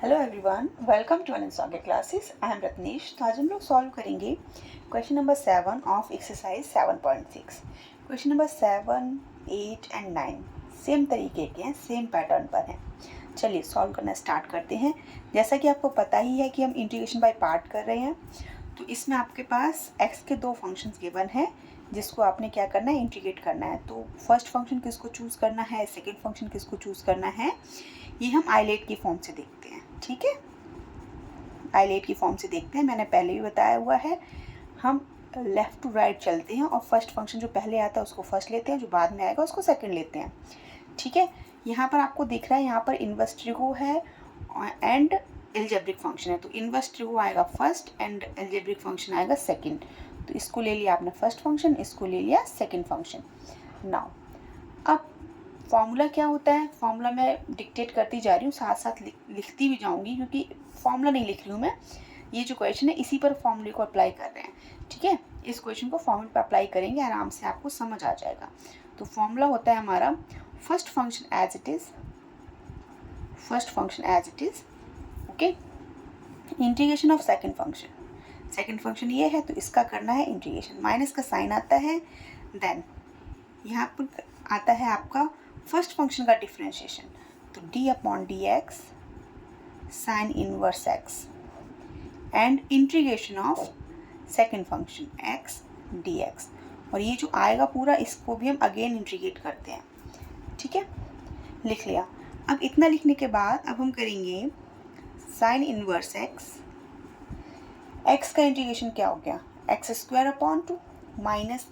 Hello everyone, welcome to Anant song classes. I am Ratnesh. तो आज हम लोग सॉल्व करेंगे question number 7 of exercise 7.6। Question number 7, 8 and 9 same तरीके के हैं, सेम पैटर्न पर हैं। चलिए सॉल्व करना स्टार्ट करते हैं। जैसा कि आपको पता ही है कि हम इंटीग्रेशन बाय पार्ट कर रहे हैं, तो इसमें आपके पास x के दो फंक्शंस गिवन है जिसको आपने क्या करना है, इंटीग्रेट करना है। तो फर्स्ट फंक्शन किसको चूज़ करना है, सेकेंड फंक्शन किसको चूज़ करना है, ये हम आइलेट की फॉर्म से देखते हैं। ठीक है, आइलेट की फॉर्म से देखते हैं। मैंने पहले भी बताया हुआ है, हम लेफ़्ट टू राइट चलते हैं और फर्स्ट फंक्शन जो पहले आता है उसको फर्स्ट लेते हैं, जो बाद में आएगा उसको सेकंड लेते हैं। ठीक है, यहाँ पर आपको दिख रहा है, यहाँ पर इनवर्स ट्रिगो है एंड एल्जेब्रिक फंक्शन है। तो इनवर्स ट्रिगो आएगा फर्स्ट एंड एल्जेब्रिक फंक्शन आएगा सेकंड। तो इसको ले लिया आपने फर्स्ट फंक्शन, इसको ले लिया सेकंड फंक्शन। नाउ अब फॉर्मूला क्या होता है, फॉर्मूला मैं डिक्टेट करती जा रही हूँ, साथ साथ लिखती भी जाऊँगी, क्योंकि फॉर्मूला नहीं लिख रही हूँ मैं। ये जो क्वेश्चन है इसी पर फॉर्मूले को अप्लाई कर रहे हैं। ठीक है, इस क्वेश्चन को फॉर्मूले पर अप्लाई करेंगे, आराम से आपको समझ आ जाएगा। तो फॉर्मूला होता है हमारा first function as it is, first function as it is, okay, integration of second function. Second function ये है तो इसका करना है इंटीग्रेशन, माइनस का साइन आता है, देन यहाँ पर आता है आपका फर्स्ट फंक्शन का डिफ्रेंशिएशन। तो D upon D x sign inverse x and integration of second function x D x. और ये जो आएगा पूरा, इसको भी हम अगेन इंटीग्रेट करते हैं। ठीक है, लिख लिया। अब इतना लिखने के बाद अब हम करेंगे साइन इनवर्स एक्स, एक्स का इंटीग्रेशन क्या हो गया, x square upon 2 minus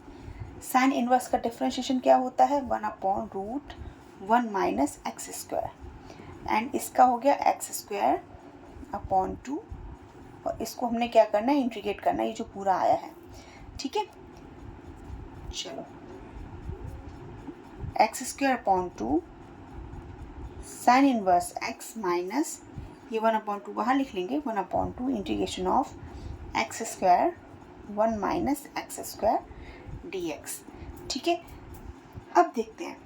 sine inverse का डिफ्रेंशिएशन क्या होता है, 1 upon root 1 minus x square, and इसका हो गया एक्स स्क्वायर अपॉन 2, और इसको हमने क्या करना है, इंटीग्रेट करना है, ये जो पूरा आया है। ठीक है, चलो x square upon 2 sign inverse x minus ये 1 अपॉन 2 बाहर लिख लेंगे, 1 upon 2 integration of x square 1 minus x square d x. ठीक है, अब देखते हैं,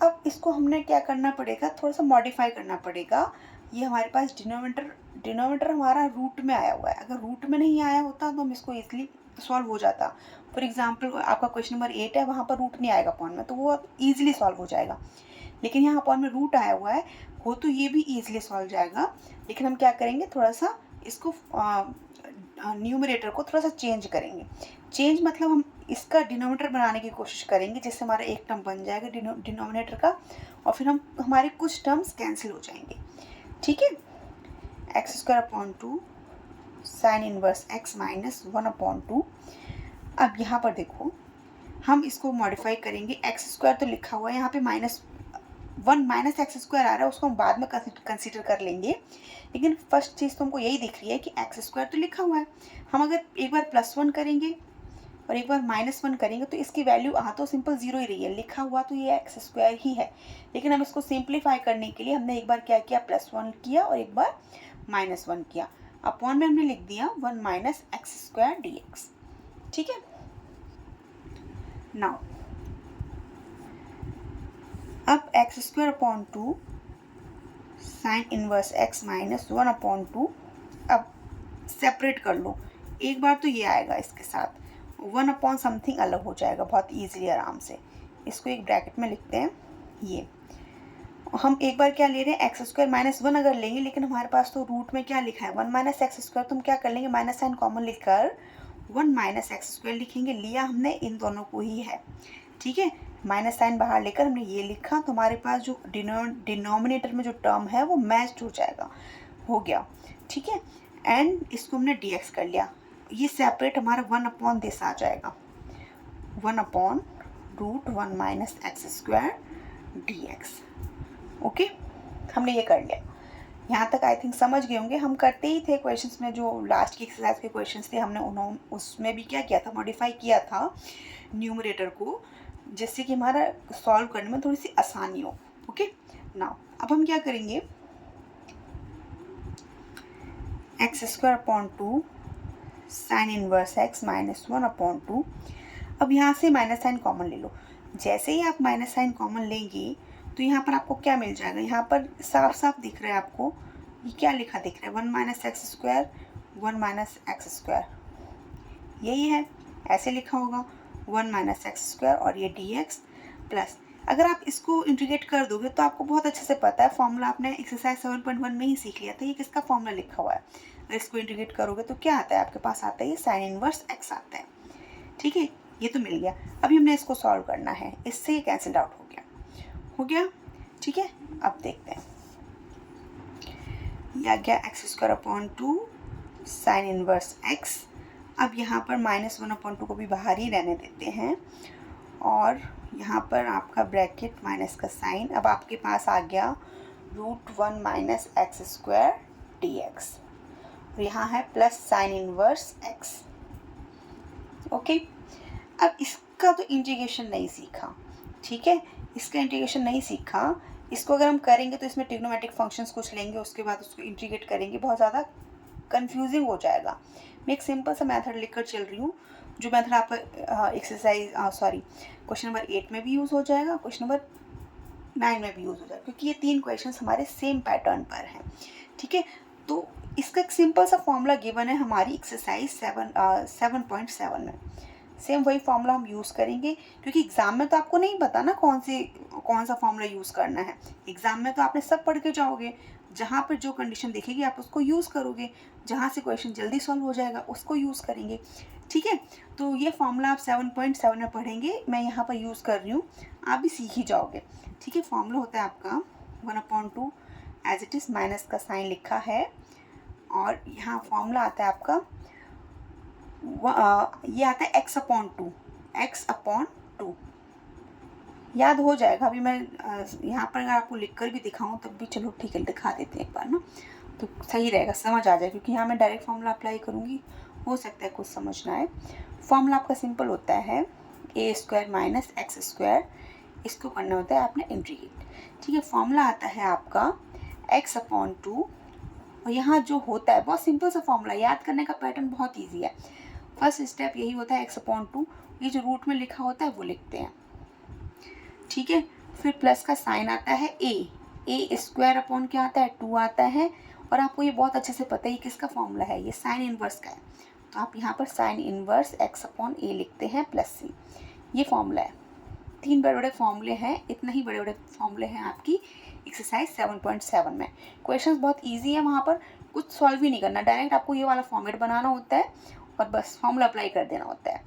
अब इसको हमने क्या करना पड़ेगा, थोड़ा सा मॉडिफाई करना पड़ेगा। ये हमारे पास डिनोमिनेटर हमारा रूट में आया हुआ है, अगर रूट में नहीं आया होता तो हम इसको ईजिली सॉल्व हो जाता। फॉर एग्जांपल आपका क्वेश्चन नंबर 8 है, वहाँ पर रूट नहीं आएगा अपॉन में, तो वो ईजिली सॉल्व हो जाएगा। लेकिन यहाँ अपॉन में रूट आया हुआ है, हो तो ये भी ईजिली सॉल्व जाएगा, लेकिन हम क्या करेंगे, थोड़ा सा इसको न्यूमरेटर को थोड़ा सा चेंज करेंगे। चेंज मतलब हम इसका डिनोमिनेटर बनाने की कोशिश करेंगे, जिससे हमारा एक टर्म बन जाएगा डिनोमिनेटर का, और फिर हम हमारे कुछ टर्म्स कैंसिल हो जाएंगे। ठीक है, x square upon 2 sign inverse x minus 1 upon 2। अब यहाँ पर देखो, हम इसको मॉडिफाई करेंगे, एक्स स्क्वायर तो लिखा हुआ है, यहाँ पे -1 माइनस एक्स स्क्वायर आ रहा है, उसको हम बाद में कंसीडर कर लेंगे। लेकिन फर्स्ट चीज़ तो हमको यही दिख रही है कि एक्स स्क्वायर तो लिखा हुआ है, हम अगर एक बार +1 करेंगे और एक बार -1 करेंगे तो इसकी वैल्यू आ तो सिंपल 0 ही रही है, लिखा हुआ तो ये एक्स स्क्वायर ही है। लेकिन हम इसको सिंप्लीफाई करने के लिए हमने एक बार क्या किया, +1 किया और एक बार -1 किया, अपॉन में हमने लिख दिया 1 minus x square d x. ठीक है, नाउ अब x square upon 2 sign inverse x minus 1 upon 2, अब सेपरेट कर लो, एक बार तो ये आएगा, इसके साथ 1 अपॉन समथिंग अलग हो जाएगा बहुत ईजिली, आराम से। इसको एक ब्रैकेट में लिखते हैं, ये हम एक बार क्या ले रहे हैं, एक्स स्क्वायर -1 अगर लेंगे, लेकिन हमारे पास तो रूट में क्या लिखा है 1 माइनस एक्स स्क्वायर, तो हम क्या कर लेंगे, माइनस साइन कॉमन लिखकर 1 माइनस एक्स स्क्वायर लिखेंगे, लिया हमने इन दोनों को ही है। ठीक है, माइनस साइन बाहर लेकर हमने ये लिखा, तो हमारे पास जो डिनोमिनेटर में जो टर्म है वो मैच्ड हो जाएगा, हो गया। ठीक है, एंड इसको हमने डी एक्स कर लिया, ये सेपरेट हमारा 1 अपॉन दिस आ जाएगा, 1 upon root 1 minus x square d x. Okay, हमने ये कर लिया। यहाँ तक आई थिंक समझ गए होंगे। हम करते ही थे क्वेश्चंस में, जो लास्ट की एक्सरसाइज के क्वेश्चंस थे, हमने उसमें भी क्या किया था, मॉडिफाई किया था न्यूमरेटर को, जिससे कि हमारा सॉल्व करने में थोड़ी सी आसानी हो। ओके, नाउ अब हम क्या करेंगे, x square upon 2 sign inverse x minus 1 upon 2। अब यहाँ से माइनस साइन कॉमन ले लो, जैसे ही आप माइनस साइन कॉमन लेंगे तो यहाँ पर आपको क्या मिल जाएगा, यहाँ पर साफ साफ दिख रहा है आपको, ये क्या लिखा दिख रहा है, 1 minus x square 1 minus x square, यही है, ऐसे लिखा होगा 1 माइनस एक्स स्क्वायर और ये डी एक्स प्लस। अगर आप इसको इंटीग्रेट कर दोगे तो आपको बहुत अच्छे से पता है, फॉर्मूला आपने एक्सरसाइज 7.1 में ही सीख लिया था, ये किसका फॉर्मूला लिखा हुआ है। अगर इसको इंटीग्रेट करोगे तो क्या आता है आपके पास, आता है ये साइन इनवर्स एक्स आता है। ठीक है, ये तो मिल गया। अभी हमने इसको सॉल्व करना है, इससे ये कैंसिल आउट हो गया। ठीक है, अब देखते हैं, ये आ गया x square upon 2 sign inverse x. अब यहाँ पर -1/2 को भी बाहर ही रहने देते हैं और यहाँ पर आपका ब्रैकेट माइनस का साइन। अब आपके पास आ गया √1 minus x square d x, और यहाँ है plus sign inverse x. Okay, अब इसका तो इंटीग्रेशन नहीं सीखा, ठीक है, इसका इंटीग्रेशन नहीं सीखा। इसको अगर हम करेंगे तो इसमें ट्रिग्नोमेट्रिक फंक्शंस कुछ लेंगे, उसके बाद उसको इंटीग्रेट करेंगे, बहुत ज़्यादा कंफ्यूजिंग हो जाएगा। मैं एक सिंपल सा मेथड लिखकर चल रही हूँ, जो मेथड आपका एक्सरसाइज क्वेश्चन नंबर 8 में भी यूज़ हो जाएगा, क्वेश्चन नंबर 9 में भी यूज़ हो जाएगा, क्योंकि ये 3 क्वेश्चन हमारे सेम पैटर्न पर हैं। ठीक है, तो इसका एक सिंपल सा फॉर्मूला गिवन है हमारी एक्सरसाइज 7.7 में। सेम वही फॉर्मूला हम यूज़ करेंगे, क्योंकि एग्ज़ाम में तो आपको नहीं पता ना कौन सा फॉर्मूला यूज़ करना है। एग्ज़ाम में तो आपने सब पढ़ के जाओगे, जहाँ पर जो कंडीशन दिखेगी आप उसको यूज़ करोगे, जहाँ से क्वेश्चन जल्दी सॉल्व हो जाएगा उसको यूज़ करेंगे। ठीक है, तो ये फॉर्मूला आप 7.7 में पढ़ेंगे, मैं यहाँ पर यूज़ कर रही हूँ, आप भी सीख ही जाओगे। ठीक है, फॉर्मूला होता है आपका 1/2 एज इट इज़, माइनस का साइन लिखा है, और यहाँ फॉर्मूला आता है आपका ये आता है x/2 याद हो जाएगा। अभी मैं यहाँ पर अगर आपको लिख कर भी दिखाऊँ तब भी, चलो ठीक है दिखा देते हैं एक बार ना, तो सही रहेगा, समझ आ जाए, क्योंकि यहाँ मैं डायरेक्ट फॉर्मूला अप्लाई करूँगी, हो सकता है कुछ समझ ना आए। फॉर्मूला आपका सिंपल होता है a² माइनस एक्स स्क्वायर, इसको करना होता है आपने इंटीग्रेट। ठीक है, फॉर्मूला आता है आपका x/2, और यहाँ जो होता है बहुत सिंपल सा फॉर्मूला, याद करने का पैटर्न बहुत ईजी है। फर्स्ट स्टेप यही होता है x/2, ये जो रूट में लिखा होता है वो लिखते हैं। ठीक है, फिर प्लस का साइन आता है a स्क्वायर अपॉन क्या आता है 2 आता है, और आपको ये बहुत अच्छे से पता है ये किसका फॉर्मूला है, ये साइन इनवर्स का है, तो आप यहाँ पर साइन इनवर्स x/a लिखते हैं प्लस c, ये फॉर्मूला है। 3 बड़े बड़े फॉर्मूले हैं, इतना ही बड़े बड़े फॉर्मूले हैं आपकी एक्सरसाइज 7.7 में। क्वेश्चंस बहुत इजी है, वहाँ पर कुछ सॉल्व ही नहीं करना, डायरेक्ट आपको ये वाला फॉर्मेट बनाना होता है और बस फॉर्मूला अप्लाई कर देना होता है।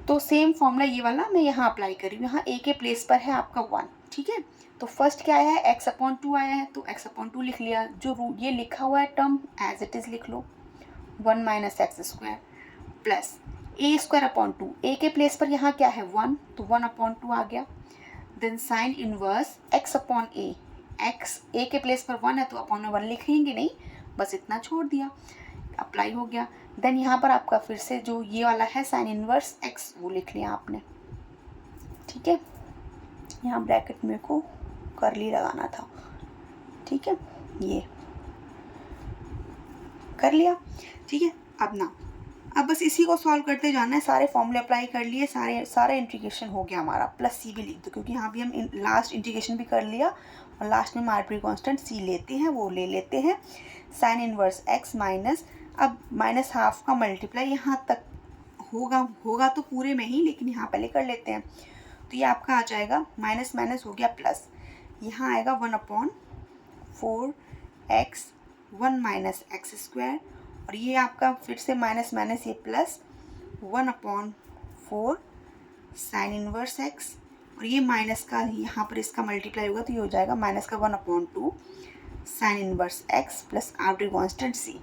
तो सेम फॉर्मूला ये वाला मैं यहाँ अप्लाई कर रही हूँ, यहाँ a के प्लेस पर है आपका 1। ठीक है, तो फर्स्ट क्या आया है x/2 आया है, तो x/2 लिख लिया, जो ये लिखा हुआ है टर्म एज इट इज़ लिख लो, 1 minus x square plus a²/2, a के प्लेस पर यहाँ क्या है 1, तो 1/2 आ गया। Then sine inverse x/a, x a के प्लेस पर 1 है तो अपॉन में 1 लिखेंगे नहीं, बस इतना छोड़ दिया, अप्लाई हो गया। देन यहाँ पर आपका फिर से जो ये वाला है साइन इनवर्स x, वो लिख लिया आपने। ठीक है, यहाँ ब्रैकेट में को करली लगाना था, ठीक है, ये कर लिया। ठीक है, अब बस इसी को सॉल्व करते जाना है, सारे फॉर्मूले अप्लाई कर लिए, सारा इंटीग्रेशन हो गया हमारा, प्लस सी भी लिख दो, क्योंकि यहाँ भी हम लास्ट इंटीग्रेशन भी कर लिया, और लास्ट में आर्बिट्रेरी कांस्टेंट सी लेते हैं, वो ले लेते हैं। साइन इनवर्स x माइनस, अब -½ का मल्टीप्लाई यहाँ तक होगा तो पूरे में ही, लेकिन यहाँ पहले कर लेते हैं, तो ये आपका आ जाएगा माइनस माइनस हो गया प्लस, यहाँ आएगा 1/4 x 1 माइनस एक्स स्क्वायर, और ये आपका फिर से माइनस माइनस ये प्लस 1/4 साइन इनवर्स x, और ये माइनस का यहाँ पर इसका मल्टीप्लाई होगा तो ये हो जाएगा माइनस का 1/2 sine inverse x plus arbitrary constant c,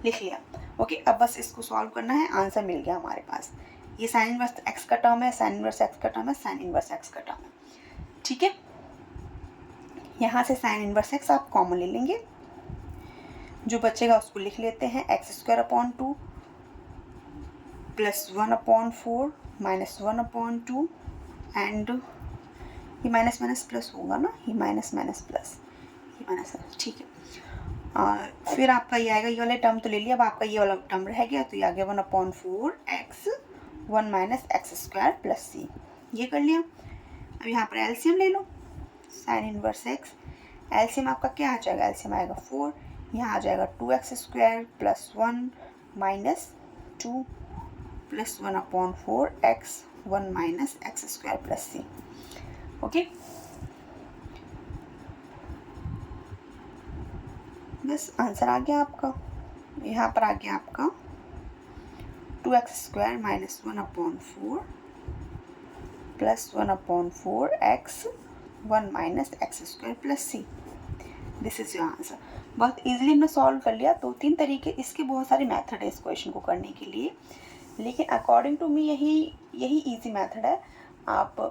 लिख लिया। ओके, अब बस इसको सॉल्व करना है, आंसर मिल गया हमारे पास। ये साइन इनवर्स x का टर्म है, साइन इनवर्स x का टर्म है, साइन इनवर्स x का टर्म है। ठीक है, यहाँ से साइन इनवर्स x आप कॉमन ले लेंगे, जो बचेगा उसको लिख लेते हैं x² प्लस 1/4 माइनस 1/2, एंड ये माइनस माइनस प्लस होगा ना, ये माइनस माइनस प्लस, ये माइनस, ठीक है। फिर आपका ये आएगा, ये वाला टर्म तो ले लिया, अब आपका ये वाला टर्म रह गया, तो ये आ गया 1/4 x 1 minus x square plus c, ये कर लिया। अब यहाँ पर एलसीएम ले लो, साइन इनवर्स x एलसीएम आपका क्या आ जाएगा, एलसीएम आएगा 4, यहाँ आ जाएगा 2x² plus 1 minus 2 plus 1/4 x 1 minus x² plus c। Okay, बस आंसर आ गया आपका। यहाँ पर आ गया आपका 2x² minus 1/4 plus 1/4 x 1 minus x² plus c। This is your answer. बहुत इजीली हमने सॉल्व कर लिया। 2-3 तरीके, इसके बहुत सारे मेथड है इस क्वेश्चन को करने के लिए, लेकिन अकॉर्डिंग टू मी यही इजी मेथड है। आप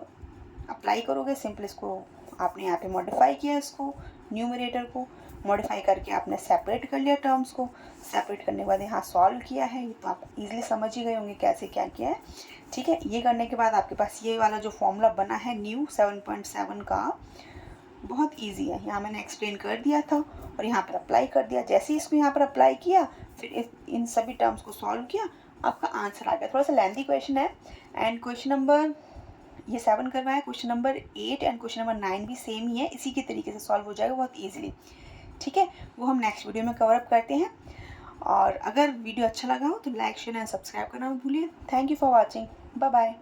अप्लाई करोगे, सिंपल इसको आपने यहाँ पे मॉडिफाई किया, इसको न्यूमरेटर को मॉडिफाई करके आपने सेपरेट कर लिया टर्म्स को। सेपरेट करने के बाद यहाँ सॉल्व किया है, तो आप इजीली समझ ही गए होंगे कैसे क्या किया है। ठीक है, ये करने के बाद आपके पास ये वाला जो फॉर्मूला बना है न्यू 7.7 का, बहुत इजी है। यहाँ मैंने एक्सप्लेन कर दिया था और यहाँ पर अप्लाई कर दिया। जैसे ही इसको यहाँ पर अप्लाई किया, फिर इन सभी टर्म्स को सॉल्व किया, आपका आंसर आ गया। थोड़ा सा लेंथी क्वेश्चन है, एंड क्वेश्चन नंबर ये 7 करवाया, question number 8 and question number 9 भी सेम ही है। इसी के तरीके से सॉल्व हो जाएगा बहुत ईजिली। ठीक है, वो हम नेक्स्ट वीडियो में कवर अप करते हैं। और अगर वीडियो अच्छा लगा हो तो लाइक, शेयर एंड सब्सक्राइब करना मत भूलिए। Thank you for watching, bye bye.